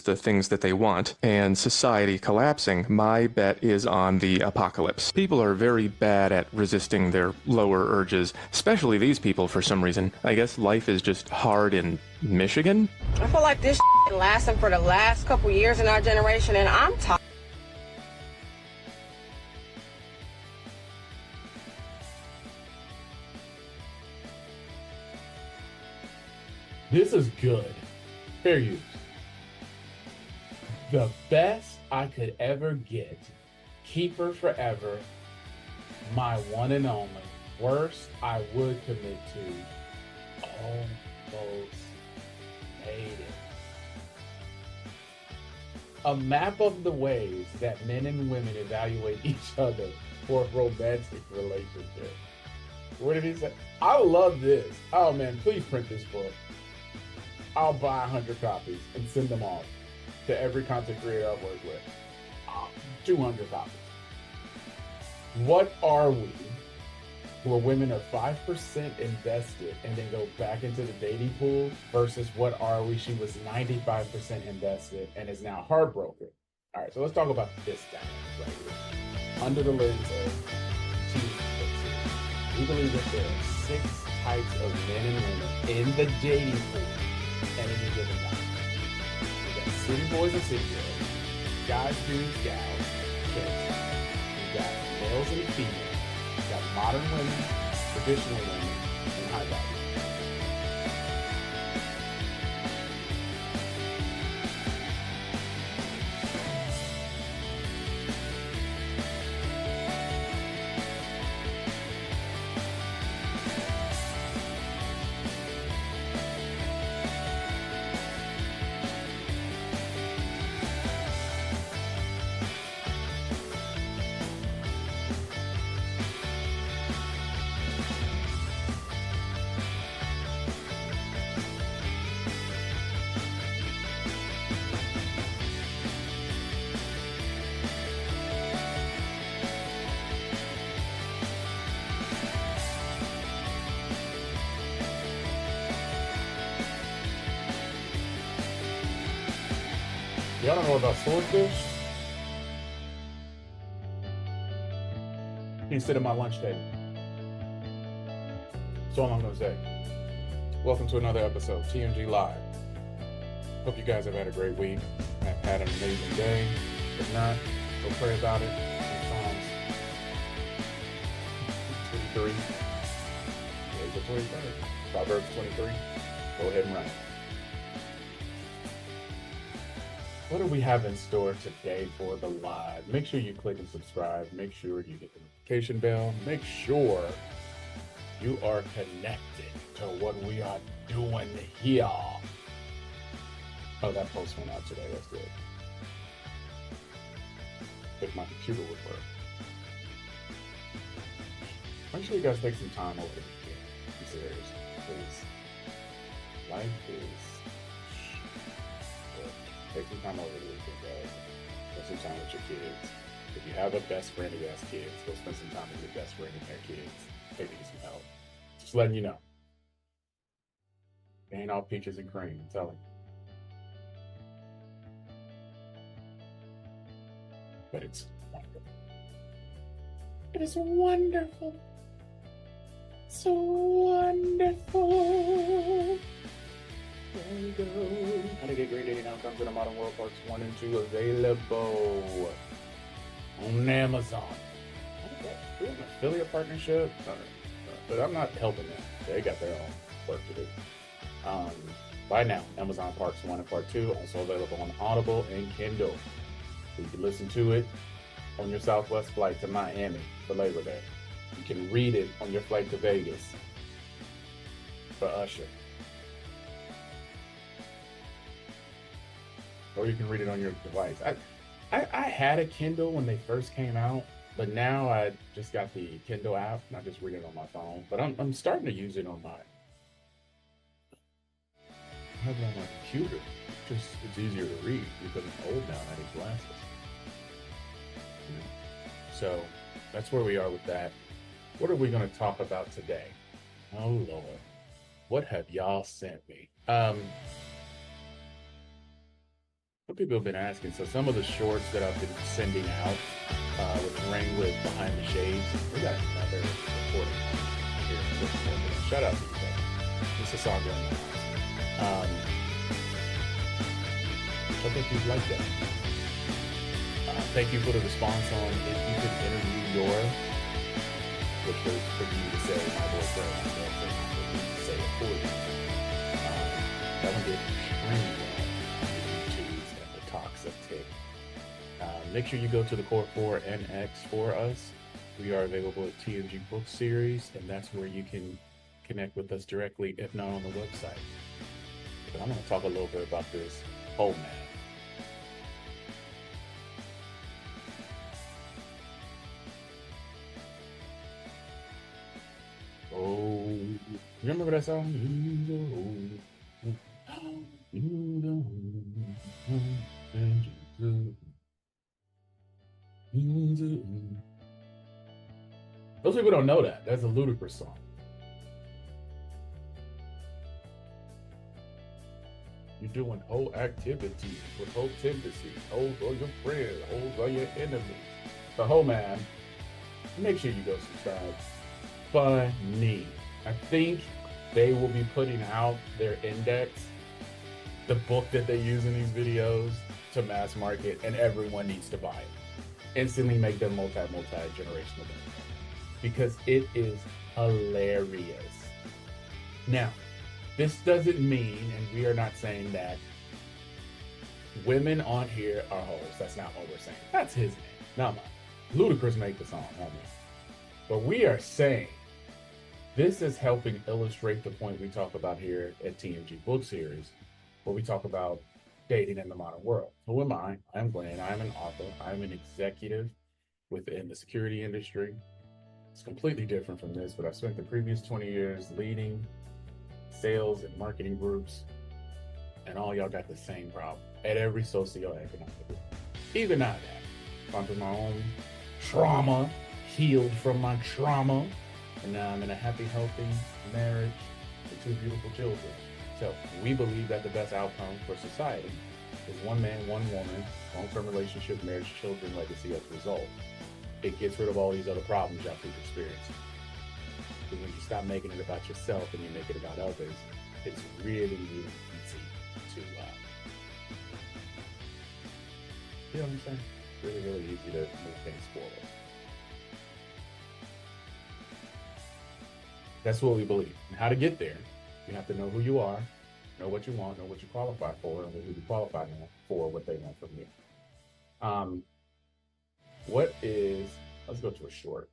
the things that they want, and society collapsing, my bet is on the apocalypse. People are very bad at resisting their lower urges, especially these people for some reason. I guess life is just hard in Michigan? I feel like this lasting for the last couple years in our generation, and I'm tired. This is good. Fair use. The best I could ever get. Keep her forever. My one and only. Worst I would commit to. Almost made it. A map of the ways that men and women evaluate each other for a romantic relationship. What did he say? I love this. Oh man, please print this book. I'll buy 100 copies and send them off to every content creator I've worked with. 200 copies. What are we, where women are 5% invested and then go back into the dating pool, versus what are we, she was 95% invested and is now heartbroken? All right, so let's talk about this dynamic right here. Under the lens of TMG Book Series, we believe that there are 6 types of men and women in the dating pool at any given time. We got city boys and city girls, guys, dudes, gals, kids. We got males and females. We got modern women, traditional women, and high value. Y'all don't know about swordfish? You sit at my lunch table. That's all I'm gonna say. Welcome to another episode, TMG Live. Hope you guys have had a great week. Have had an amazing day. If not, go pray about it. Psalms 23. Yeah, the 23. Proverbs 23. Go ahead and write it. What do we have in store today for the live? Make sure you click and subscribe. Make sure you hit the notification bell. Make sure you are connected to what we are doing here. Oh, that post went out today. That's good. If my computer would work. Make sure you guys take some time over the weekend. I'm serious. Please. Life is... Take some time over the weekend, guys. Spend some time with your kids. If you have a best friend who has kids, go spend some time with your best friend and their kids. They need some help. Just letting you know. It ain't all peaches and cream, I'm telling you. But it's wonderful. It is wonderful. So wonderful. There we go. How to Get Great Dating Outcomes in a Modern World Parts 1 and 2 available on Amazon. We have an affiliate partnership, but I'm not helping them. They got their own work to do. By now, Amazon Parts 1 and Part 2 also available on Audible and Kindle. You can listen to it on your Southwest flight to Miami for Labor Day. You can read it on your flight to Vegas for Usher. Or you can read it on your device. I had a Kindle when they first came out, but now I just got the Kindle app and I just read it on my phone. But I'm starting to use it on I have it on my computer. It's easier to read because I'm old now and I need glasses. So that's where we are with that. What are we going to talk about today? Oh Lord, what have y'all sent me? People have been asking. So some of the shorts that I've been sending out, which ring with Behind the Shades, we got another recording here. Shout out to you guys. This is Saga in the house. I think you'd like that. Thank you for the response on if you could interview your, which was for you to say my boyfriend, my girlfriend, for me to say it for you. That one did extremely well. YouTube and the talks of Tick. Make sure you go to the Core 4 NX for us. We are available at TMG Book Series, and that's where you can connect with us directly, if not on the website. But I'm going to talk a little bit about this whole man. Oh, you remember that song? Those people don't know that. That's a ludicrous song. You're doing whole activities with whole tendencies. Hoes are your friends. Hoes are your enemies. The whole man. Make sure you go subscribe. Funny. I think they will be putting out their index, the book that they use in these videos, to mass market, and everyone needs to buy it. Instantly make them multi-generational, because it is hilarious. Now, this doesn't mean, and we are not saying that women on here are hoes. That's not what we're saying. That's his name, not mine. Ludacris made the song, not me. But we are saying this is helping illustrate the point we talk about here at TMG Book Series, where we talk about dating in the modern world. Who am I? I'm Glenn. I'm an author. I'm an executive within the security industry. It's completely different from this, but I've spent the previous 20 years leading sales and marketing groups, and all y'all got the same problem at every socioeconomic level. Even now that gone through my own trauma, healed from my trauma, and now I'm in a happy, healthy marriage with 2 beautiful children. So we believe that the best outcome for society is one man, one woman, long-term relationship, marriage, children, legacy as a result. It gets rid of all these other problems y'all keep experiencing. Because when you stop making it about yourself and you make it about others, it's really, really easy to, you know what I'm saying? Really, really easy to move things forward. That's what we believe. And how to get there, you have to know who you are, know what you want, know what you qualify for, and who you qualify for, what they want from you. Let's go to a short.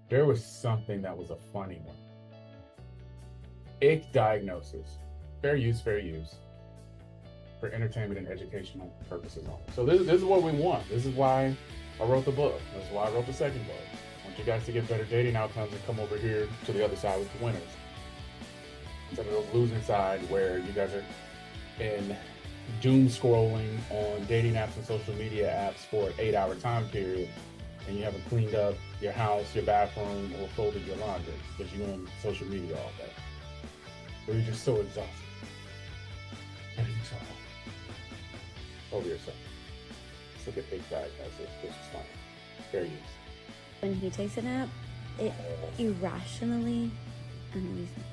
There was something that was a funny one. Ick diagnosis. Fair use. For entertainment and educational purposes only. So this is what we want. This is why I wrote the book. This is why I wrote the second book. I want you guys to get better dating outcomes and come over here to the other side with the winners. Instead of those losing side where you guys are in doom scrolling on dating apps and social media apps for an 8-hour time period, and you haven't cleaned up your house, your bathroom, or folded your laundry because you're on social media all day. Or you're just so exhausted. Everything's so hard. Over yourself. Let's look at big diagnosis, which is fine. Fair use. When he takes a nap, it irrationally annoys me.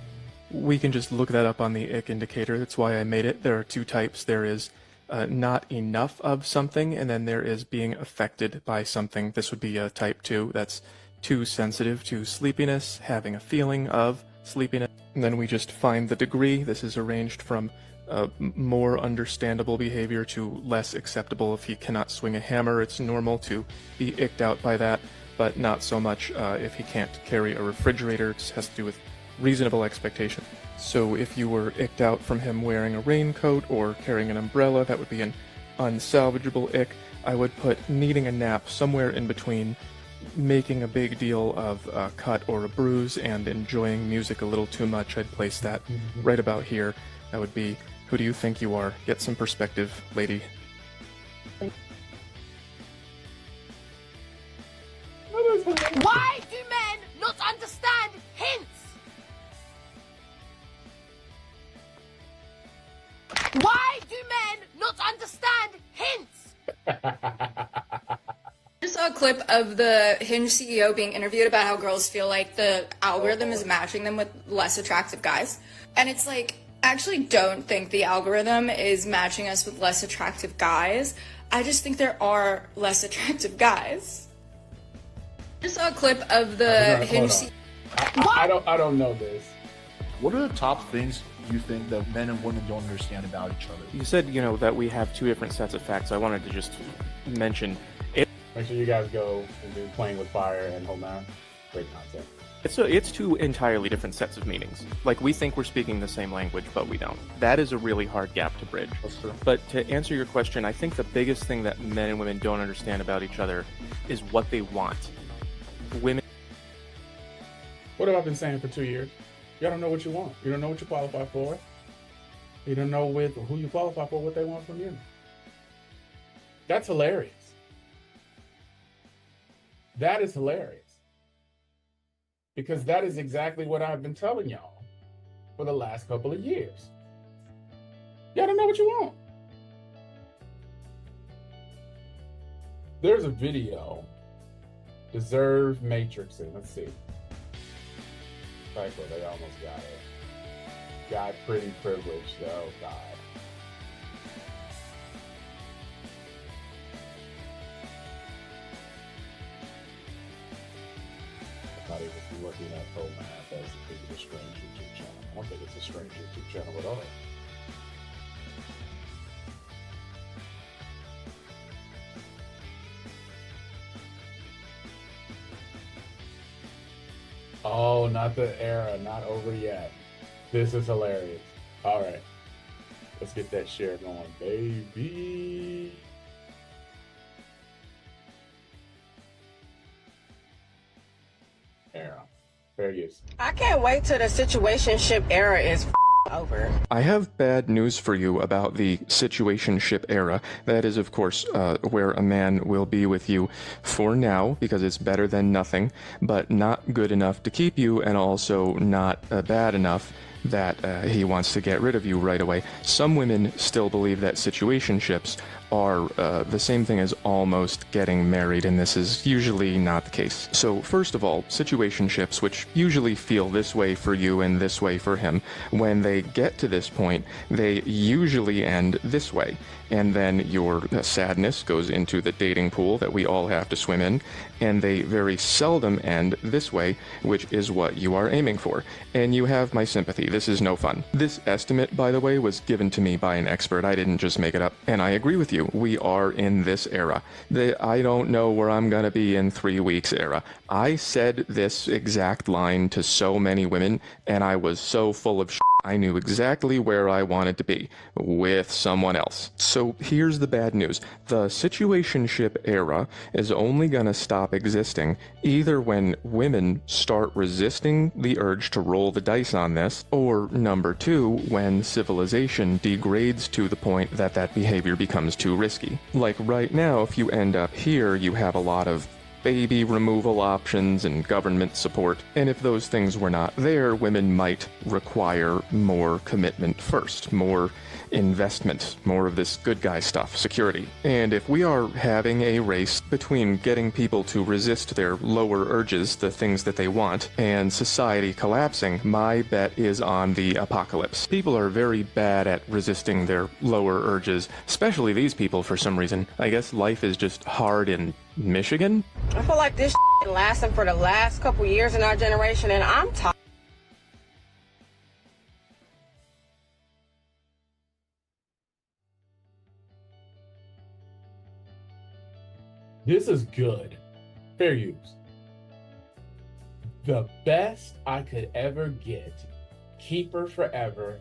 We can just look that up on the ick indicator. That's why I made it. There are 2 types. There is not enough of something, and then there is being affected by something. This would be a type 2. That's too sensitive to sleepiness, having a feeling of sleepiness. And then we just find the degree. This is arranged from more understandable behavior to less acceptable. If he cannot swing a hammer, it's normal to be icked out by that, but not so much if he can't carry a refrigerator. It has to do with reasonable expectation. So if you were icked out from him wearing a raincoat or carrying an umbrella, that would be an unsalvageable ick. I would put needing a nap somewhere in between making a big deal of a cut or a bruise and enjoying music a little too much. I'd place that right about here. That would be, who do you think you are? Get some perspective, lady. Why do men not understand hints? Why do men not understand hints? I saw a clip of the Hinge CEO being interviewed about how girls feel like the algorithm is matching them with less attractive guys. And it's like, I actually don't think the algorithm is matching us with less attractive guys. I just think there are less attractive guys. I saw a clip of the Hinge CEO. I don't know this. What are the top things you think that men and women don't understand about each other? You said, that we have two different sets of facts. I wanted to just mention Make sure you guys go and do Playing with Fire and Hold On. Great content. it's two entirely different sets of meanings. Like, we think we're speaking the same language, but we don't. That is a really hard gap to bridge. That's true. But to answer your question, I think the biggest thing that men and women don't understand about each other is what they want. Women. What have I been saying for 2 years? You don't know what you want. You don't know what you qualify for. You don't know who you qualify for, what they want from you. That's hilarious. That is hilarious. Because that is exactly what I've been telling y'all for the last couple of years. Y'all don't know what you want. There's a video, Deserve Matrixing. Let's see. Typo, they almost got it. Got pretty privileged, though. God. I thought he was looking at Pro Math as if it was a strange YouTube channel. I don't think it's a strange YouTube channel at all. Oh, not the era, not over yet. This is hilarious. All right, let's get that share going, baby. Era, fair use. I can't wait till the situationship era is over. I have bad news for you about the situationship era. That is, of course, where a man will be with you for now because it's better than nothing, but not good enough to keep you, and also not bad enough that he wants to get rid of you right away. Some women still believe that situationships are the same thing as almost getting married, and this is usually not the case. So first of all, situationships, which usually feel this way for you and this way for him, when they get to this point, they usually end this way. And then your sadness goes into the dating pool that we all have to swim in, and they very seldom end this way, which is what you are aiming for. And you have my sympathy. This is no fun. This estimate, by the way, was given to me by an expert. I didn't just make it up. And I agree with you. We are in this era. The I don't know where I'm going to be in 3 weeks era. I said this exact line to so many women, and I was so full of shit. I knew exactly where I wanted to be, with someone else. So here's the bad news. The situationship era is only gonna stop existing either when women start resisting the urge to roll the dice on this, or number two, when civilization degrades to the point that that behavior becomes too risky. Like right now, if you end up here, you have a lot of baby removal options and government support, and if those things were not there, women might require more commitment first, more investment, more of this good guy stuff, security. And if we are having a race between getting people to resist their lower urges, the things that they want, and society collapsing, my bet is on the apocalypse. People are very bad at resisting their lower urges, especially these people for some reason. I guess life is just hard in Michigan? I feel like this lasting for the last couple years in our generation, and I'm tired. This is good. Fair use. The best I could ever get. Keeper forever.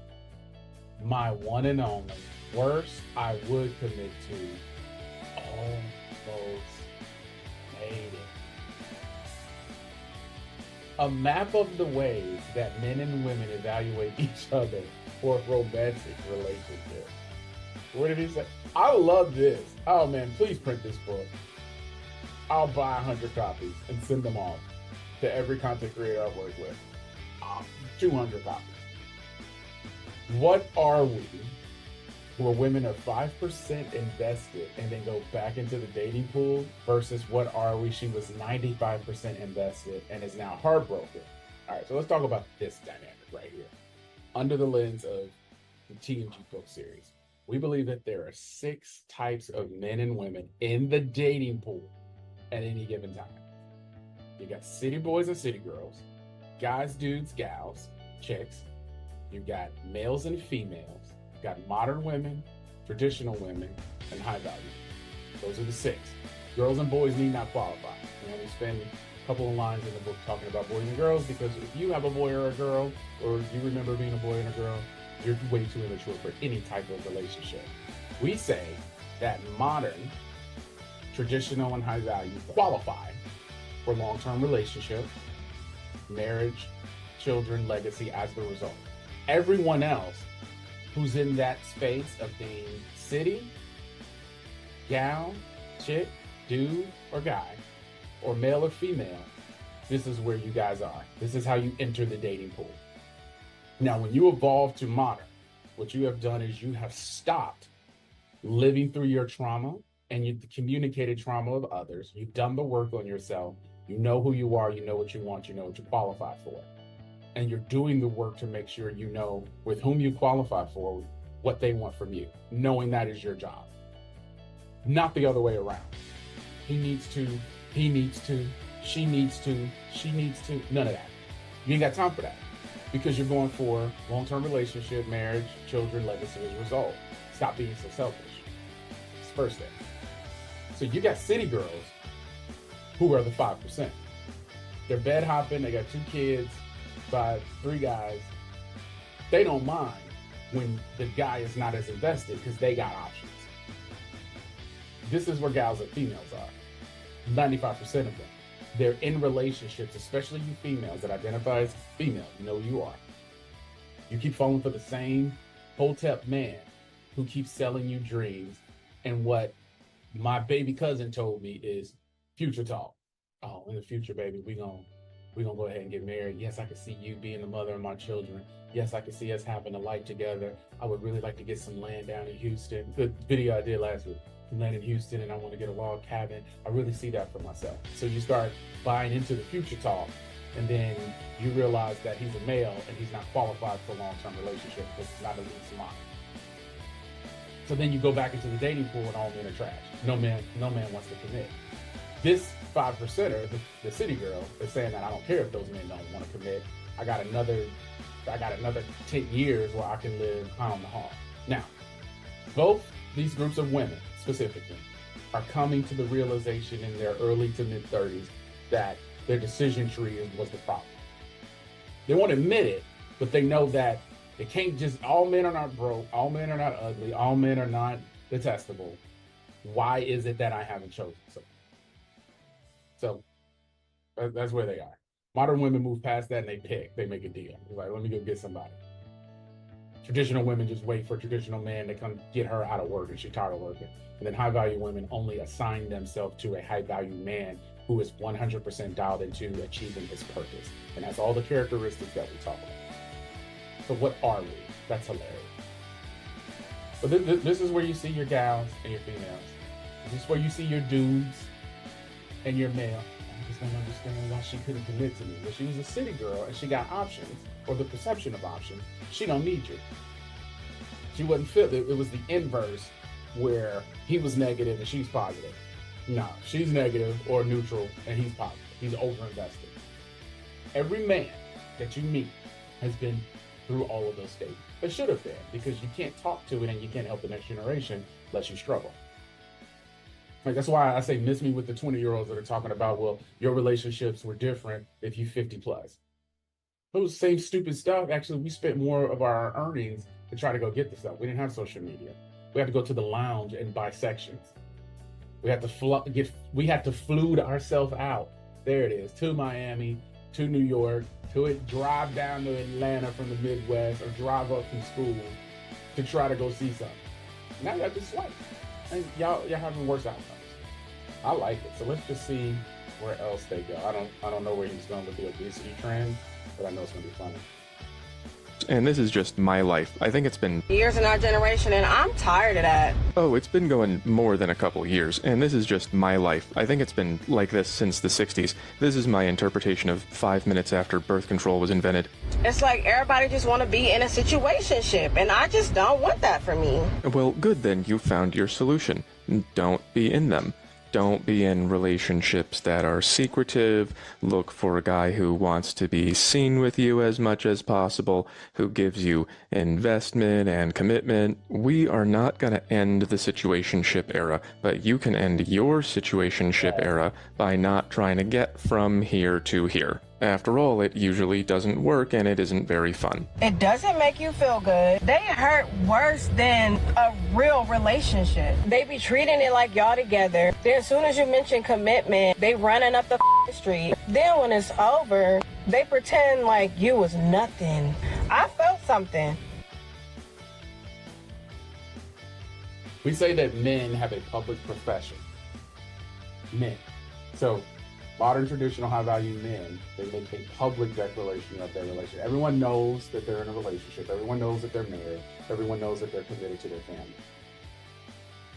My one and only. Worst I would commit to. Almost made it. A map of the ways that men and women evaluate each other for a romantic relationship. What did he say? I love this. Oh man, please print this book. I'll buy 100 copies and send them off to every content creator I work with. 200 copies. What are we where women are 5% invested and then go back into the dating pool versus what are we? She was 95% invested and is now heartbroken. All right, so let's talk about this dynamic right here. Under the lens of the TMG Book Series, we believe that there are 6 types of men and women in the dating pool at any given time. You got city boys and city girls, guys, dudes, gals, chicks. You've got males and females. You've got modern women, traditional women, and high value. Those are the 6. Girls and boys need not qualify. We spend a couple of lines in the book talking about boys and girls because if you have a boy or a girl, or you remember being a boy and a girl, you're way too immature for any type of relationship. We say that modern, traditional, and high value qualify for long-term relationship, marriage, children, legacy as the result. Everyone else who's in that space of being city, gal, chick, dude, or guy, or male or female, this is where you guys are. This is how you enter the dating pool. Now, when you evolve to modern, what you have done is you have stopped living through your trauma and you communicated trauma of others. You've done the work on yourself. You know who you are. You know what you want. You know what you qualify for. And you're doing the work to make sure you know with whom you qualify for, what they want from you, knowing that is your job. Not the other way around. He needs to, she needs to, none of that. You ain't got time for that because you're going for long-term relationship, marriage, children, legacy as a result. Stop being so selfish. It's the first thing. So you got city girls who are the 5%. They're bed hopping, they got 2 kids by 3 guys. They don't mind when the guy is not as invested because they got options. This is where gals and females are. 95% of them. They're in relationships, especially you females that identify as female. You know who you are. You keep falling for the same hotep man who keeps selling you dreams. And what my baby cousin told me is future talk. Oh, in the future, baby, we gonna go ahead and get married. Yes, I can see you being the mother of my children. Yes, I can see us having a life together. I would really like to get some land down in Houston. The video I did last week. Land in Houston, and I want to get a log cabin. I really see that for myself. So you start buying into the future talk, and then you realize that he's a male and he's not qualified for a long-term relationship because he's not at least smart. So then you go back into the dating pool and all men are trash. No man wants to commit. This 5%er, the city girl, is saying that I don't care if those men don't want to commit. I got another 10 years where I can live high on the hog. Now, both these groups of women specifically are coming to the realization in their early to mid 30s that their decision tree was the problem. They won't admit it, but they know that they can't just, all men are not broke, all men are not ugly, all men are not detestable. Why is it that I haven't chosen someone? So that's where they are. Modern women move past that and they make a deal. They're like, let me go get somebody. Traditional women just wait for a traditional man to come get her out of work and she's tired of working. And then high value women only assign themselves to a high value man who is 100% dialed into achieving his purpose and has all the characteristics that we talk about. So what are we? That's hilarious. But this is where you see your gals and your females. This is where you see your dudes and your male. I just don't understand why she couldn't commit to me. Well, she was a city girl and she got options, or the perception of options. She don't need you. She wasn't fit. It was the inverse where he was negative and she's positive. No, she's negative or neutral and he's positive. He's overinvested. Every man that you meet has been through all of those stages. It should have been, because you can't talk to it and you can't help the next generation unless you struggle. Like, that's why I say miss me with the 20-year-olds that are talking about, well, your relationships were different if you 50 plus. Those same stupid stuff, actually, we spent more of our earnings to try to go get the stuff. We didn't have social media. We had to go to the lounge and buy sections. We had to flued ourselves out. There it is, to Miami, to New York, drive down to Atlanta from the Midwest, or drive up from school to try to go see something. Now y'all just swipe. And y'all having worse outcomes. I like it. So let's just see where else they go. I don't know where he's going with the obesity trend, but I know it's gonna be funny. And this is just my life. I think it's been years in our generation, and I'm tired of that. Oh, it's been going more than a couple years, and this is just my life. I think it's been like this since the 60s. This is my interpretation of 5 minutes after birth control was invented. It's like everybody just want to be in a situationship, and I just don't want that for me. Well, good then, you found your solution. Don't be in them. Don't be in relationships that are secretive. Look for a guy who wants to be seen with you as much as possible, who gives you investment and commitment. We are not going to end the situationship era, but you can end your situationship era by not trying to get from here to here. After all, it usually doesn't work and it isn't very fun. It doesn't make you feel good. They hurt worse than a real relationship. They be treating it like y'all together. Then as soon as you mention commitment, they running up the street. Then when it's over, they pretend like you was nothing. I felt something. We say that men have a public profession. Men. So modern traditional high-value men, they make a public declaration of their relationship. Everyone knows that they're in a relationship. Everyone knows that they're married. Everyone knows that they're committed to their family.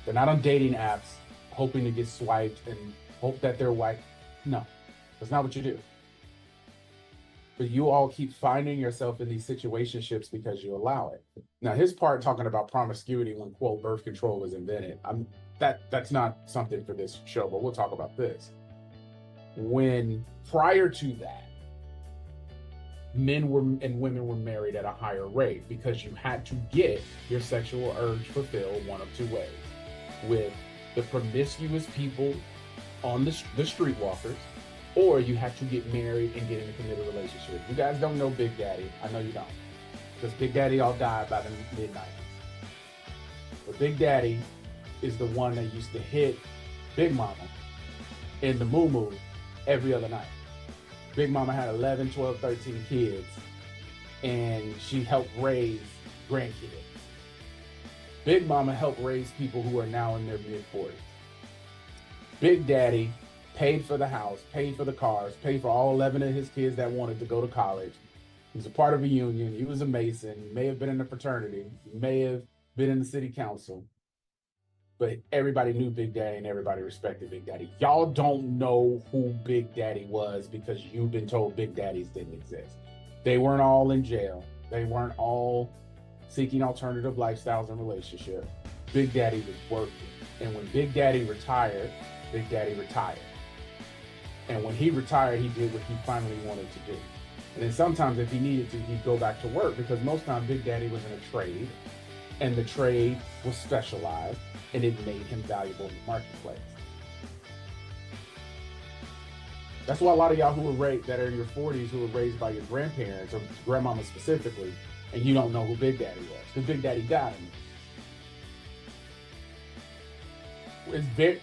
They're not on dating apps hoping to get swiped and hope that their wife. No, that's not what you do. But you all keep finding yourself in these situationships because you allow it. Now, his part talking about promiscuity when, quote, birth control was invented, that's not something for this show, but we'll talk about this. When prior to that, men and women were married at a higher rate because you had to get your sexual urge fulfilled one of two ways: with the promiscuous people on the streetwalkers, or you had to get married and get in a committed relationship. You guys don't know Big Daddy. I know you don't, because Big Daddy all died by the mid-90s. But Big Daddy is the one that used to hit Big Mama in the moo-moo every other night. Big Mama had 11, 12, 13 kids, and she helped raise grandkids. Big Mama helped raise people who are now in their mid-40s. Big Daddy paid for the house, paid for the cars, paid for all 11 of his kids that wanted to go to college. He was a part of a union. He was a Mason. He may have been in a fraternity. He may have been in the city council. But everybody knew Big Daddy and everybody respected Big Daddy. Y'all don't know who Big Daddy was because you've been told Big Daddies didn't exist. They weren't all in jail. They weren't all seeking alternative lifestyles and relationships. Big Daddy was working. And when Big Daddy retired, Big Daddy retired. And when he retired, he did what he finally wanted to do. And then sometimes if he needed to, he'd go back to work, because most times Big Daddy was in a trade, and the trade was specialized, and it made him valuable in the marketplace. That's why a lot of y'all who were raised, that are in your 40s, who were raised by your grandparents, or grandmama specifically, and you don't know who Big Daddy was, because Big Daddy died. It's very,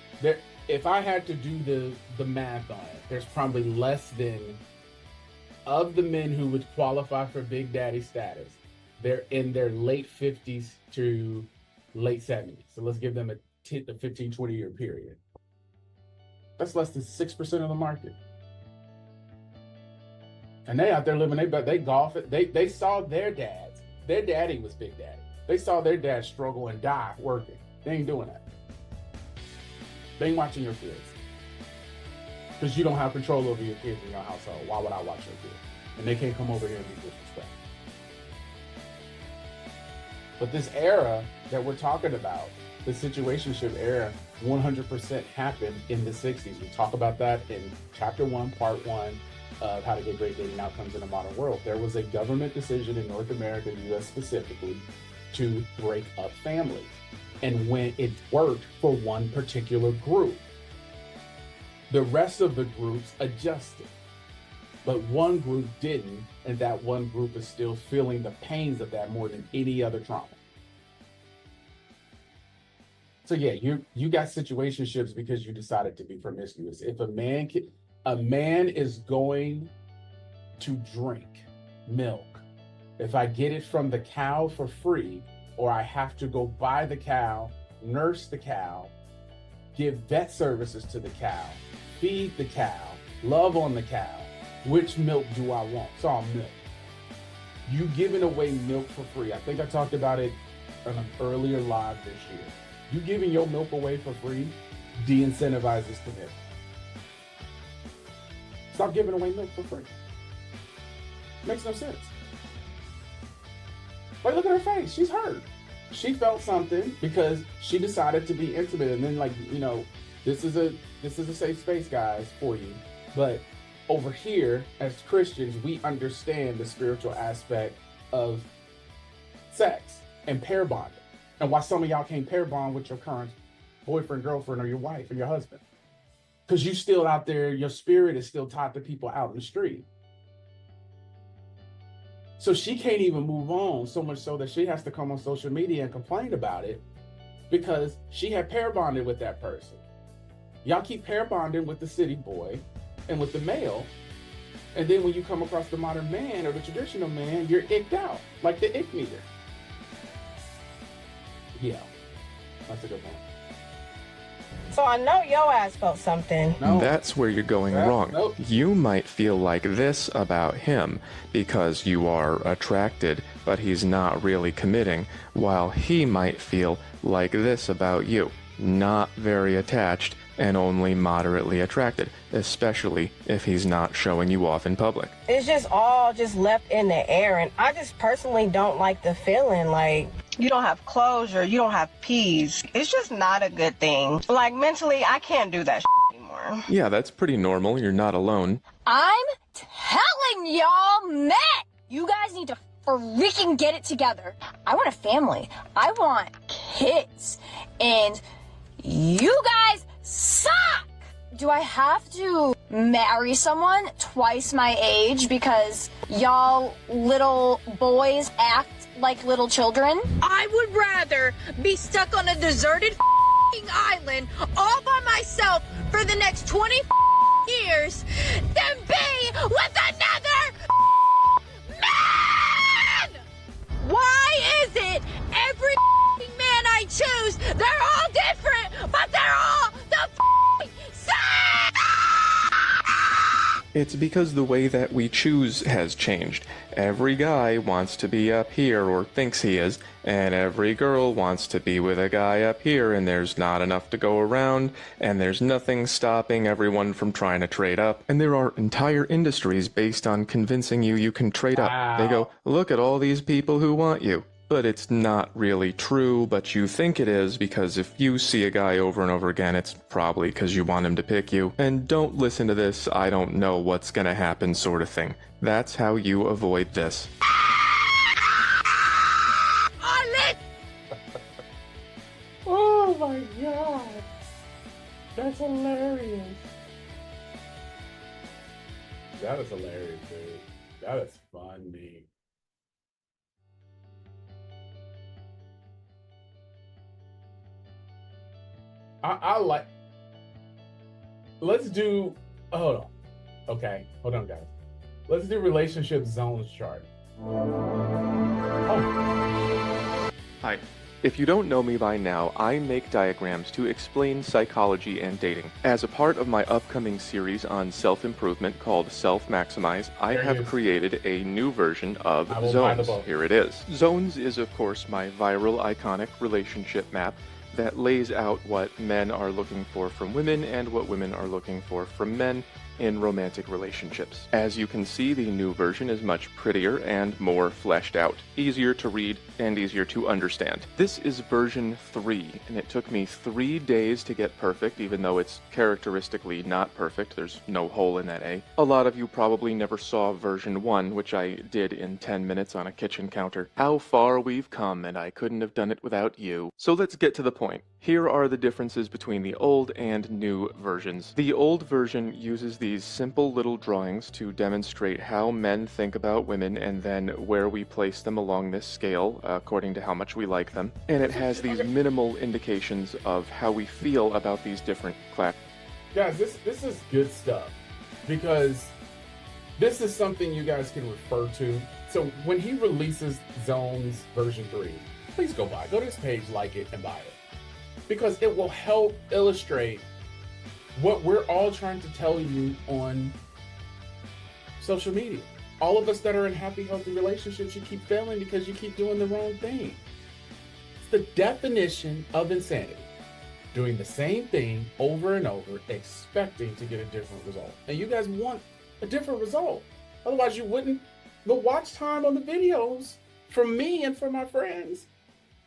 if I had to do the math on it, there's probably less than, of the men who would qualify for Big Daddy status, they're in their late 50s to late 70s. So let's give them a 15, 20-year period. That's less than 6% of the market. And they out there living, they golf it. They saw their dads. Their daddy was Big Daddy. They saw their dad struggle and die working. They ain't doing that. They ain't watching your kids. Because you don't have control over your kids in your household. Why would I watch your kids? And they can't come over here and be disrespectful. But this era that we're talking about, the situationship era, 100% happened in the 60s. We talk about that in Chapter 1, Part 1 of How to Get Great Dating Outcomes in a Modern World. There was a government decision in North America, the US specifically, to break up families. And when it worked for one particular group, the rest of the groups adjusted. But one group didn't, and that one group is still feeling the pains of that more than any other trauma. So yeah, you got situationships because you decided to be promiscuous. If a man is going to drink milk, if I get it from the cow for free, or I have to go buy the cow, nurse the cow, give vet services to the cow, feed the cow, love on the cow, which milk do I want? It's all milk. You giving away milk for free. I think I talked about it on an earlier live this year. You giving your milk away for free de-incentivizes commitment. Stop giving away milk for free. Makes no sense. Like, look at her face. She's hurt. She felt something because she decided to be intimate, and then, like, you know, this is a safe space, guys, for you. But over here, as Christians, we understand the spiritual aspect of sex and pair bonding, and why some of y'all can't pair bond with your current boyfriend, girlfriend, or your wife or your husband, because you still out there. Your spirit is still tied to people out in the street. So she can't even move on, so much so that she has to come on social media and complain about it because she had pair bonded with that person. Y'all keep pair bonding with the city boy and with the male, and then when you come across the modern man or the traditional man, you're icked out, like the ick meter. Yeah, that's a good point. So I know your ass felt something. No. That's where you're going wrong. Nope. You might feel like this about him because you are attracted, but he's not really committing, while he might feel like this about you, not very attached and only moderately attracted, especially if he's not showing you off in public. It's just all just left in the air, and I just personally don't like the feeling like you don't have closure, you don't have peace. It's just not a good thing. Like, mentally, I can't do that anymore. Yeah, that's pretty normal. You're not alone. I'm telling y'all, Matt, you guys need to freaking get it together. I want a family. I want kids. And you guys suck! Do I have to marry someone twice my age because y'all little boys act like little children? I would rather be stuck on a deserted island all by myself for the next 20 years than be with another man! Why is it every man I choose, they're all different, but they're all the same? It's because the way that we choose has changed. Every guy wants to be up here, or thinks he is, and every girl wants to be with a guy up here, and there's not enough to go around, and there's nothing stopping everyone from trying to trade up. And there are entire industries based on convincing you can trade up. Wow. They go, look at all these people who want you. But it's not really true, but you think it is, because if you see a guy over and over again, it's probably because you want him to pick you. And don't listen to this, I don't know what's gonna happen sort of thing. That's how you avoid this. Oh my god, that's hilarious. That is hilarious, dude. That is funny. I like. Let's do. Hold on. Okay, hold on, guys. Let's do relationship zones chart. Oh. Hi. If you don't know me by now, I make diagrams to explain psychology and dating. As a part of my upcoming series on self-improvement called Self-Maximize, I have created a new version of Zones. Here it is. Zones is, of course, my viral iconic relationship map that lays out what men are looking for from women and what women are looking for from men in romantic relationships. As you can see, the new version is much prettier and more fleshed out, easier to read and easier to understand. This is version 3, and it took me 3 days to get perfect, even though it's characteristically not perfect. There's no hole in that A. A lot of you probably never saw version 1, which I did in 10 minutes on a kitchen counter. How far we've come, and I couldn't have done it without you. So let's get to the point. Here are the differences between the old and new versions. The old version uses these simple little drawings to demonstrate how men think about women and then where we place them along this scale according to how much we like them. And it has these minimal indications of how we feel about these different classes. Guys, this is good stuff, because this is something you guys can refer to. So when he releases Zones version 3, please go to his page, like it, and buy it, because it will help illustrate what we're all trying to tell you on social media. all of us that are in happy, healthy relationships, you keep failing because you keep doing the wrong thing. It's the definition of insanity. Doing the same thing over and over, expecting to get a different result. And you guys want a different result. Otherwise, you wouldn't. The watch time on the videos from me and from my friends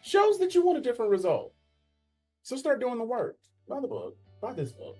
shows that you want a different result. So start doing the work. Buy the book. Buy this book.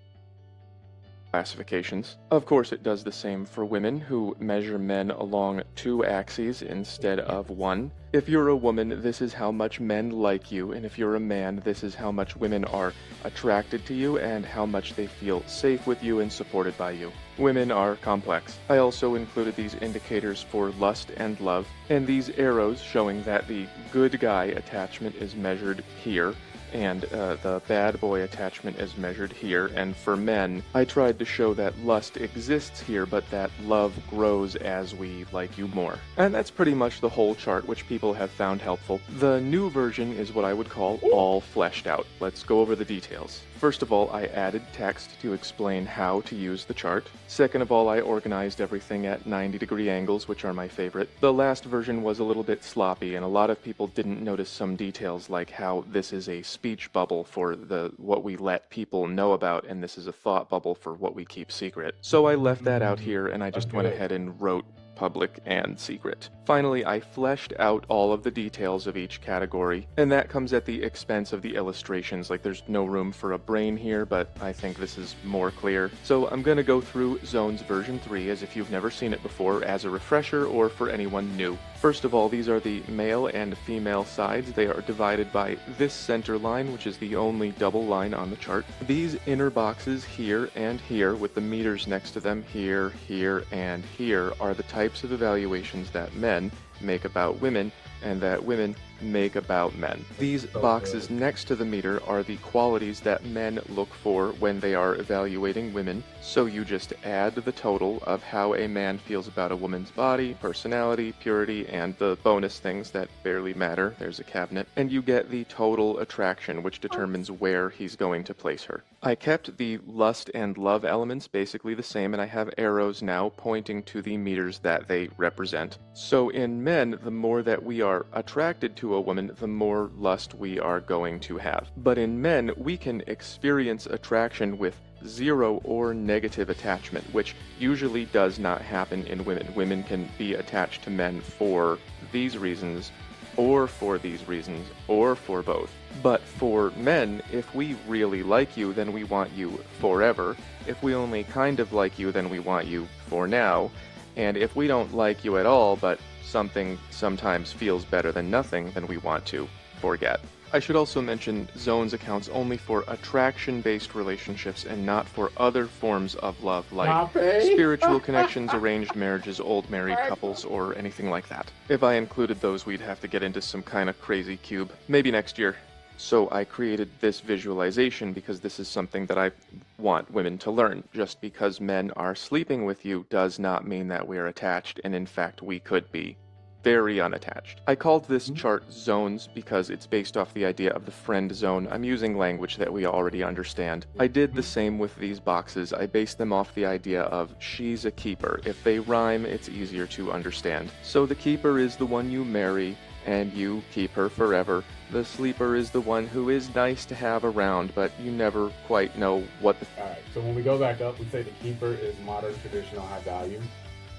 Classifications. Of course, it does the same for women who measure men along 2 axes instead of 1. If you're a woman, this is how much men like you, and if you're a man, this is how much women are attracted to you and how much they feel safe with you and supported by you. Women are complex. I also included these indicators for lust and love, and these arrows showing that the good guy attachment is measured here, and the bad boy attachment is measured here. And for men, I tried to show that lust exists here, but that love grows as we like you more. And that's pretty much the whole chart, which people have found helpful. The new version is what I would call all fleshed out. Let's go over the details. First of all, I added text to explain how to use the chart. Second of all, I organized everything at 90-degree angles, which are my favorite. The last version was a little bit sloppy, and a lot of people didn't notice some details, like how this is a speech bubble for what we let people know about, and this is a thought bubble for what we keep secret. So I left that out here, and I just went ahead and wrote public and secret. Finally, I fleshed out all of the details of each category, and that comes at the expense of the illustrations. Like, there's no room for a brain here, but I think this is more clear. So I'm going to go through Zones version 3 as if you've never seen it before, as a refresher or for anyone new. First of all, these are the male and female sides. They are divided by this center line, which is the only double line on the chart. These inner boxes here and here, with the meters next to them here, here, and here, are the types of evaluations that men make about women and that women make about men. These boxes next to the meter are the qualities that men look for when they are evaluating women. So you just add the total of how a man feels about a woman's body, personality, purity, and the bonus things that barely matter. There's a cabinet. And you get the total attraction, which determines where he's going to place her. I kept the lust and love elements basically the same, and I have arrows now pointing to the meters that they represent. So in men, the more that we are attracted to a woman, the more lust we are going to have. But in men, we can experience attraction with 0 or negative attachment, which usually does not happen in women. Women can be attached to men for these reasons, or for these reasons, or for both. But for men, if we really like you, then we want you forever. If we only kind of like you, then we want you for now. And if we don't like you at all, but something sometimes feels better than nothing, then we want to forget. I should also mention Zones accounts only for attraction-based relationships and not for other forms of love, like spiritual connections, arranged marriages, old married couples, or anything like that. If I included those, we'd have to get into some kind of crazy cube. Maybe next year. So I created this visualization because this is something that I want women to learn. Just because men are sleeping with you does not mean that we're attached, and in fact we could be very unattached. I called this chart Zones because it's based off the idea of the friend zone. I'm using language that we already understand. I did the same with these boxes. I based them off the idea of she's a keeper. If they rhyme, it's easier to understand. So the keeper is the one you marry, and you keep her forever. The sleeper is the one who is nice to have around, but you never quite know what the... Alright, so when we go back up, we say the keeper is modern, traditional, high value.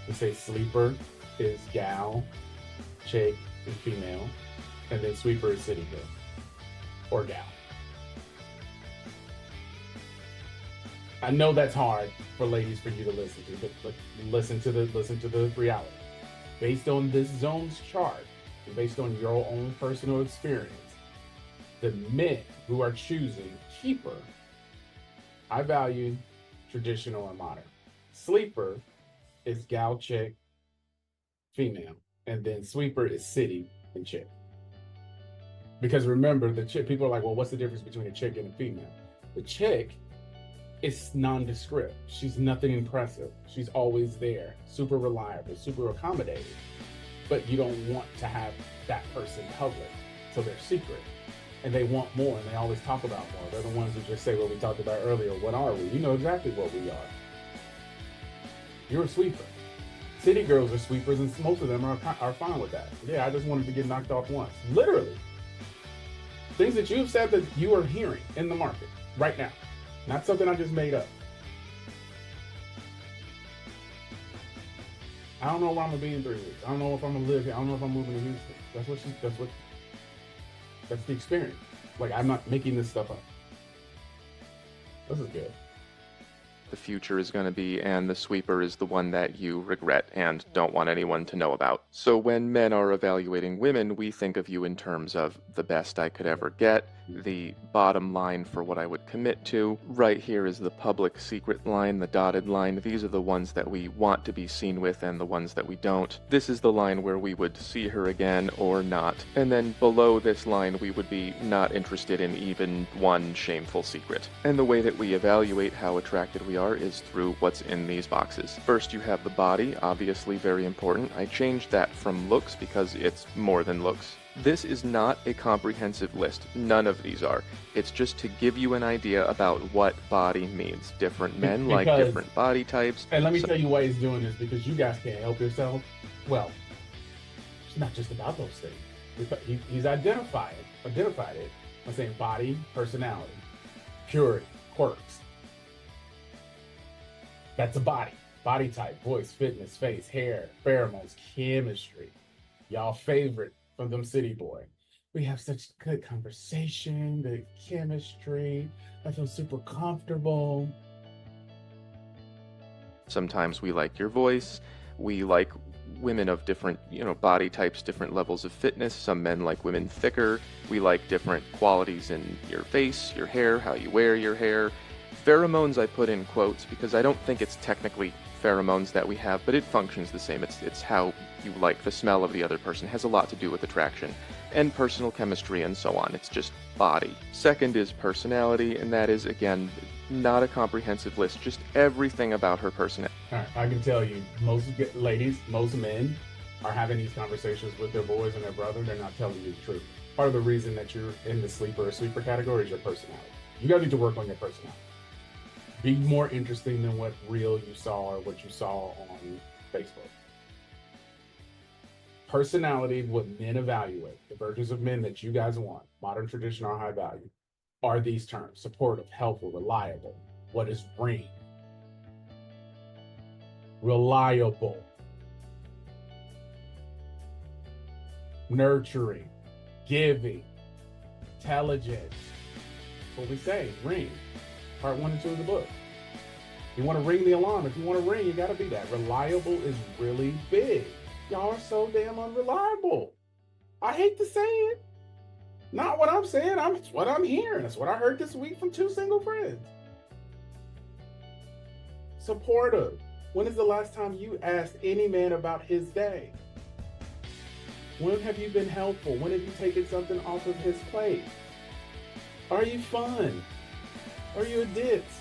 We say sleeper is gal, chick, and female. And then sweeper is city girl. Or gal. I know that's hard for ladies for you to listen to, but listen to the reality. Based on this zones chart, and based on your own personal experience, the men who are choosing keeper, high value, traditional, and modern. Sleeper is gal, chick, female, and then sweeper is city and chick. Because remember, the chick, people are like, well, what's the difference between a chick and a female? The chick is nondescript. She's nothing impressive. She's always there, super reliable, super accommodating. But you don't want to have that person public, so they're secret. And they want more, and they always talk about more. They're the ones who just say what we talked about earlier. What are we? You know exactly what we are. You're a sweeper. City girls are sweepers, and most of them are fine with that. Yeah, I just wanted to get knocked off once. Literally. Things that you've said that you are hearing in the market right now. Not something I just made up. I don't know where I'm gonna be in 3 weeks. I don't know if I'm gonna live here. I don't know if I'm moving to Houston. That's the experience. Like, I'm not making this stuff up. This is good. The future is going to be, and the sweeper is the one that you regret and don't want anyone to know about. So when men are evaluating women, we think of you in terms of the best I could ever get, the bottom line for what I would commit to. Right here is the public secret line, the dotted line. These are the ones that we want to be seen with and the ones that we don't. This is the line where we would see her again or not. And then below this line, we would be not interested in even one shameful secret. And the way that we evaluate how attracted we are is through what's in these boxes. First, you have the body, obviously very important. I changed that from looks because it's more than looks. This is not a comprehensive list. None of these are. It's just to give you an idea about what body means. Different men like different body types. And let me tell you why he's doing this, because you guys can't help yourself. Well, it's not just about those things. He's identified it by saying body, personality, purity, quirks. That's a body type, voice, fitness, face, hair, pheromones, chemistry. Y'all favorite from them city boy. We have such good conversation, good chemistry. I feel super comfortable. Sometimes we like your voice. We like women of different, body types, different levels of fitness. Some men like women thicker. We like different qualities in your face, your hair, how you wear your hair. Pheromones I put in quotes because I don't think it's technically pheromones that we have, but it functions the same. It's how you like the smell of the other person. It has a lot to do with attraction and personal chemistry and so on. It's just body. Second is personality, and that is, again, not a comprehensive list, just everything about her personality. All right, I can tell you, most ladies, most men are having these conversations with their boys and their brother. They're not telling you the truth. Part of the reason that you're in the sleeper or sweeper category is your personality. You gotta need to work on your personality. Be more interesting than what reel you saw or what you saw on Facebook. Personality, what men evaluate, the virtues of men that you guys want, modern, traditional, or high value, are these terms: supportive, helpful, reliable. What is ring? Reliable. Nurturing, giving, intelligent. That's what we say, ring. Part 1 and 2 of the book. You want to ring the alarm. If you want to ring, you got to be that. Reliable is really big. Y'all are so damn unreliable. I hate to say it. Not what I'm saying. It's what I'm hearing. It's what I heard this week from 2 single friends. Supportive. When is the last time you asked any man about his day? When have you been helpful? When have you taken something off of his plate? Are you fun? Are you a ditz?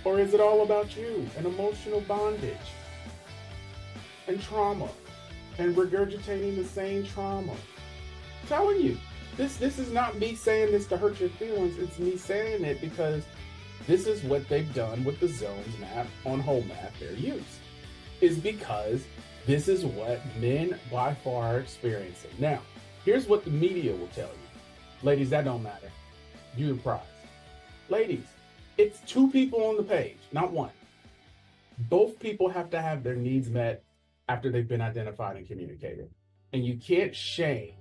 Or is it all about you and emotional bondage and trauma and regurgitating the same trauma? I'm telling you, this is not me saying this to hurt your feelings. It's me saying it because this is what they've done with the zones map on whole map, their use. Is because this is what men by far are experiencing. Now, here's what the media will tell you. Ladies, that don't matter. You the prize. Ladies, it's 2 people on the page, not 1. Both people have to have their needs met after they've been identified and communicated. And you can't shame,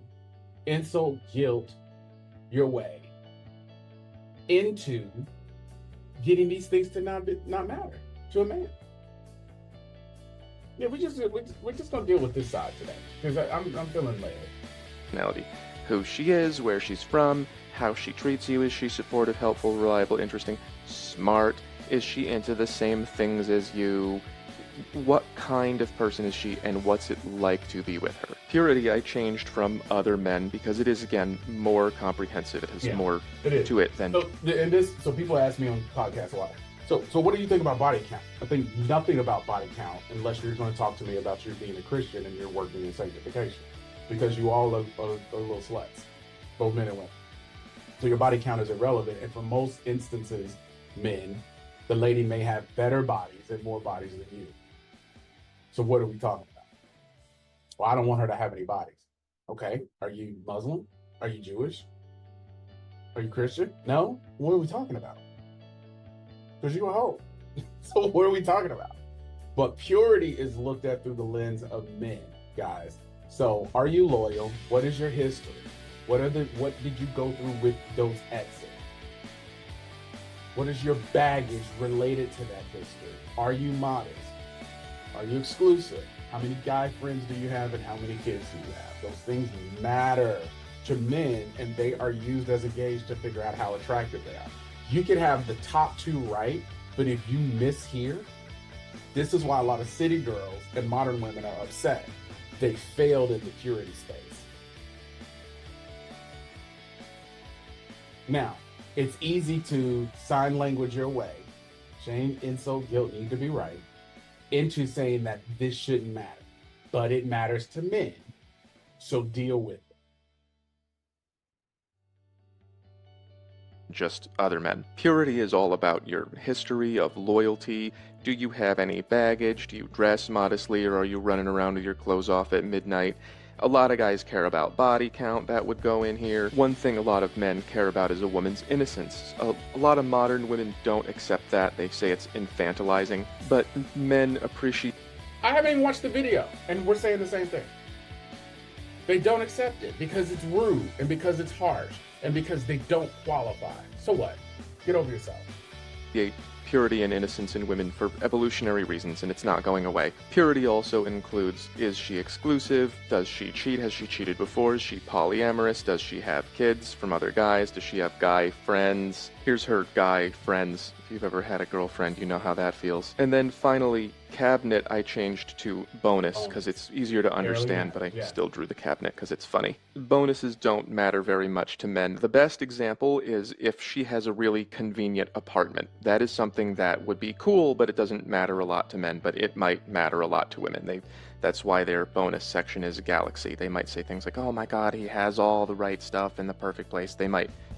insult, guilt your way into getting these things to not matter to a man. Yeah, we're just gonna deal with this side today because I'm feeling later. Personality. Who she is, where she's from, how she treats you. Is she supportive, helpful, reliable, interesting, smart? Is she into the same things as you? What kind of person is she, and what's it like to be with her? Purity I changed from other men because it is, again, more comprehensive. It has more to it than... So people ask me on podcasts a lot. So what do you think about body count? I think nothing about body count unless you're going to talk to me about you being a Christian and you're working in sanctification. Because you all are little sluts, both men and women. So your body count is irrelevant. And for most instances, men, The lady may have better bodies and more bodies than you. So what are we talking about? Well, I don't want her to have any bodies. Okay, are you Muslim? Are you Jewish? Are you Christian? No? What are we talking about? Because you're a hoe. So what are we talking about? But purity is looked at through the lens of men, guys. So are you loyal? What is your history? What did you go through with those exes? What is your baggage related to that history? Are you modest? Are you exclusive? How many guy friends do you have and how many kids do you have? Those things matter to men, and they are used as a gauge to figure out how attractive they are. You can have the top two right, but if you miss here, this is why a lot of city girls and modern women are upset. They failed in the purity space. Now, it's easy to sign language your way, shame, insult, guilt need to be right, into saying that this shouldn't matter, but it matters to men. So deal with it. Just other men. Purity is all about your history of loyalty. Do you have any baggage? Do you dress modestly, or are you running around with your clothes off at midnight? A lot of guys care about body count. That would go in here. One thing a lot of men care about is a woman's innocence. A lot of modern women don't accept that. They say it's infantilizing, but men appreciate... I haven't even watched the video, and we're saying the same thing. They don't accept it because it's rude and because it's harsh and because they don't qualify. So what? Get over yourself. Purity and innocence in women for evolutionary reasons, and it's not going away. Purity also includes, is she exclusive? Does she cheat? Has she cheated before? Is she polyamorous? Does she have kids from other guys? Does she have guy friends? Here's her guy friends. If you've ever had a girlfriend, you know how that feels. And then finally, cabinet I changed to bonus because it's easier to understand, but I still drew the cabinet because it's funny. Bonuses don't matter very much to men. The best example is if she has a really convenient apartment. That is something that would be cool, but it doesn't matter a lot to men, but it might matter a lot to women. That's why their bonus section is Galaxy. They might say things like, oh my god, he has all the right stuff in the perfect place.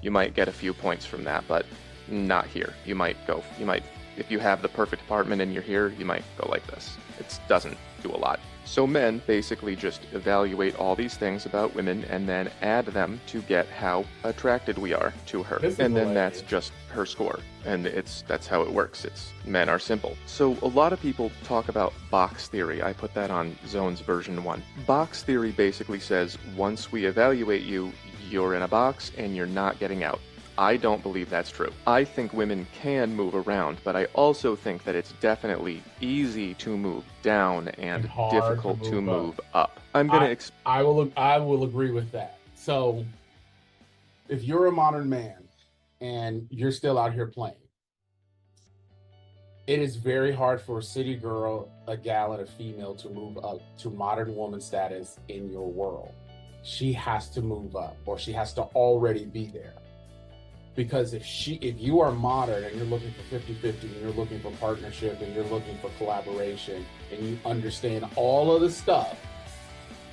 You might get a few points from that, but not here. If you have the perfect apartment and you're here, you might go like this. It doesn't do a lot. So men basically just evaluate all these things about women and then add them to get how attracted we are to her. And then that's just her score. And that's how it works. Men are simple. So a lot of people talk about box theory. I put that on Zone's version 1. Box theory basically says once we evaluate you, you're in a box and you're not getting out. I don't believe that's true. I think women can move around, but I also think that it's definitely easy to move down and difficult to move up. I will agree with that. So if you're a modern man and you're still out here playing, it is very hard for a city girl, a gal, and a female to move up to modern woman status in your world. She has to move up, or she has to already be there. Because if you are modern and you're looking for 50-50 and you're looking for partnership and you're looking for collaboration and you understand all of the stuff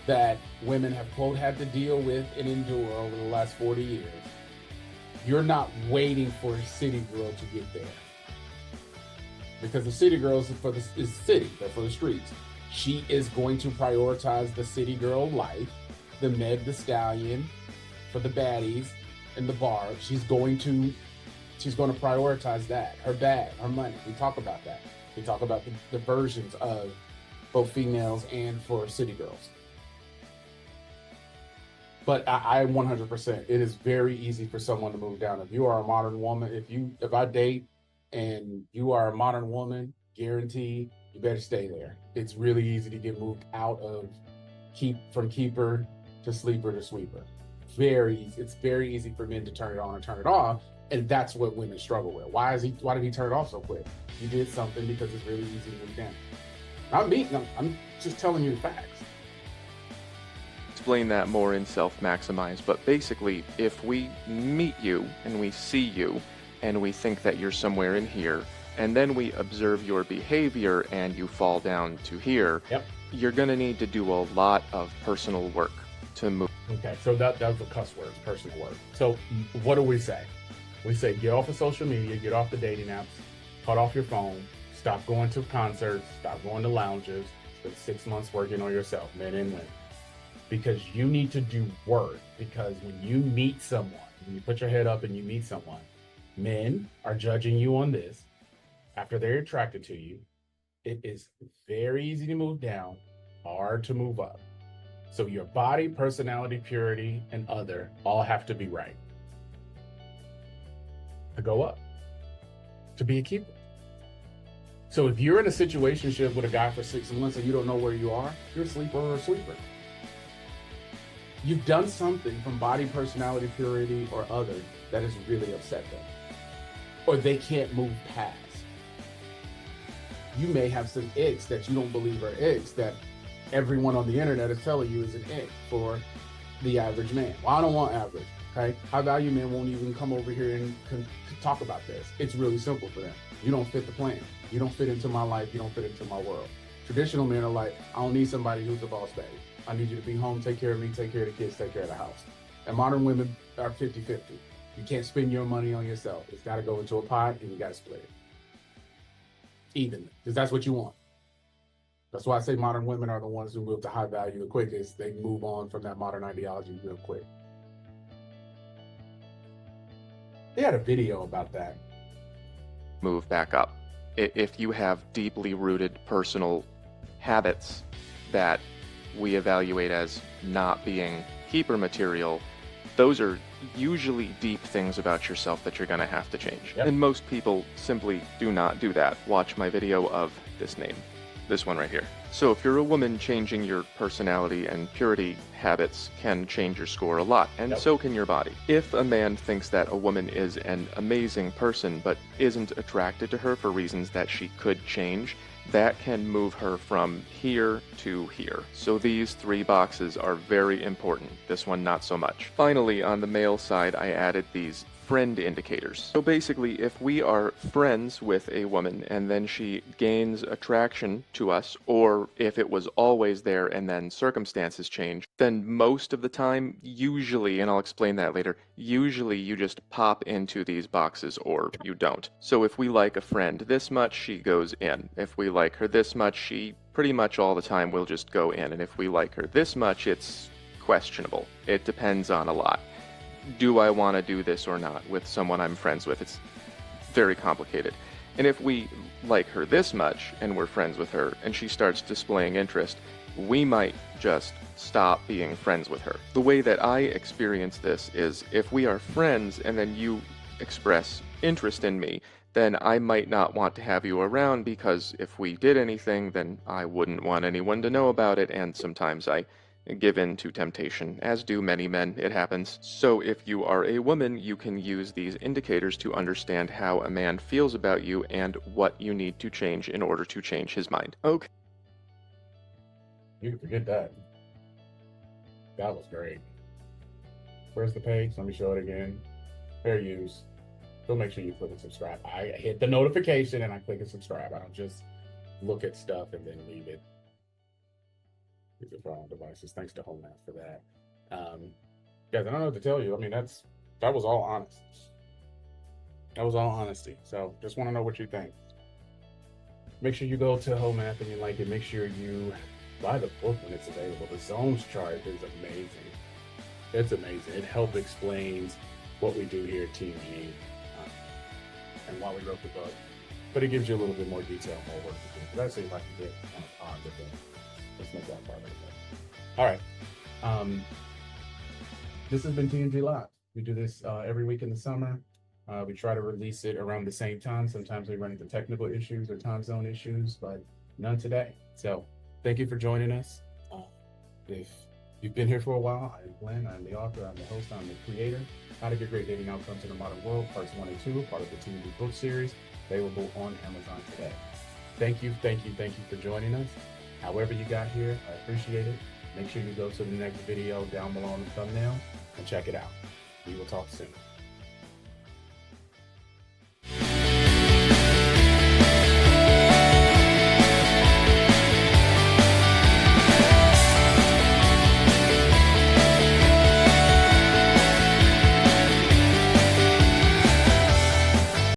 that women have, quote, had to deal with and endure over the last 40 years, you're not waiting for a city girl to get there. Because the city girl is city, they're for the streets. She is going to prioritize the city girl life, the Meg the Stallion for the baddies, in the bar. She's going to prioritize that. Her bag, her money. We talk about that. We talk about the versions of both females and for city girls. But I 100%, it is very easy for someone to move down. If you are a modern woman, if I date and you are a modern woman, guaranteed, you better stay there. It's really easy to get moved out of from keeper to sleeper to sweeper. Very easy. It's very easy for men to turn it on and turn it off, and that's what women struggle with. Why did he turn it off so quick? You did something because it's really easy to move down. I'm just telling you the facts. Explain that more in Self-Maximize, but basically, if we meet you and we see you and we think that you're somewhere in here, and then we observe your behavior and you fall down to here, you're going to need to do a lot of personal work to move. Okay, so that was a cuss word, personal work. So what do we say? We say get off of social media, get off the dating apps, cut off your phone, stop going to concerts, stop going to lounges, spend 6 months working on yourself, men and women. Because you need to do work. Because when you meet someone, when you put your head up and you meet someone, men are judging you on this. After they're attracted to you, it is very easy to move down, hard to move up. So your body, personality, purity, and other all have to be right to go up, to be a keeper. So if you're in a situationship with a guy for 6 months and you don't know where you are, you're a sleeper or a sweeper. You've done something from body, personality, purity, or other that has really upset them, or they can't move past. You may have some icks that you don't believe are icks that everyone on the internet is telling you is an ick for the average man. Well, I don't want average, okay? High value men won't even come over here and talk about this. It's really simple for them. You don't fit the plan. You don't fit into my life. You don't fit into my world. Traditional men are like, I don't need somebody who's a boss baby. I need you to be home, take care of me, take care of the kids, take care of the house. And modern women are 50-50. You can't spend your money on yourself. It's got to go into a pot and you got to split it evenly, because that's what you want. That's why I say modern women are the ones who move to high value the quickest. They move on from that modern ideology real quick. They had a video about that. Move back up. If you have deeply rooted personal habits that we evaluate as not being keeper material, those are usually deep things about yourself that you're going to have to change. Yep. And most people simply do not do that. Watch my video of this name. This one right here. So if you're a woman, changing your personality and purity habits can change your score a lot, and so can your body. If a man thinks that a woman is an amazing person but isn't attracted to her for reasons that she could change, that can move her from here to here. So these 3 boxes are very important. This one not so much. Finally, on the male side, I added these friend indicators. So basically, if we are friends with a woman and then she gains attraction to us, or if it was always there and then circumstances change, then most of the time, usually, and I'll explain that later, usually you just pop into these boxes or you don't. So if we like a friend this much, she goes in. If we like her this much, she pretty much all the time will just go in. And if we like her this much, it's questionable. It depends on a lot. Do I want to do this or not with someone I'm friends with? It's very complicated. And if we like her this much and we're friends with her and she starts displaying interest, we might just stop being friends with her. The way that I experience this is if we are friends and then you express interest in me, then I might not want to have you around, because if we did anything, then I wouldn't want anyone to know about it, and sometimes I give in to temptation, as do many men. It happens. So if you are a woman, you can use these indicators to understand how a man feels about you and what you need to change in order to change his mind. Okay. You can forget that. That was great. Where's the page? Let me show it again. Fair use. So make sure you click and subscribe. I hit the notification and I click and subscribe. I don't just look at stuff and then leave it. These are phone devices. Thanks to HomeNet for that. Guys, I don't know what to tell you. I mean, that was all honest. That was all honesty. So just want to know what you think. Make sure you go to HomeNet and you like it. Make sure you buy the book when it's available. The zones chart is amazing. It's amazing. It helps explains what we do here at TMG and why we wrote the book. But it gives you a little bit more detail, more work to do. Let's see if I can get on the thing. Let's make that part of it. All right. This has been TMG Live. We do this every week in the summer. We try to release it around the same time. Sometimes we run into technical issues or time zone issues, but none today. So thank you for joining us. If you've been here for a while, I'm Glenn. I'm the author. I'm the host. I'm the creator. How to Get Great Dating Outcomes in the Modern World, parts 1 and 2, part of the TMG Book Series, available on Amazon today. Thank you for joining us. However you got here, I appreciate it. Make sure you go to the next video down below in the thumbnail and check it out. We will talk soon.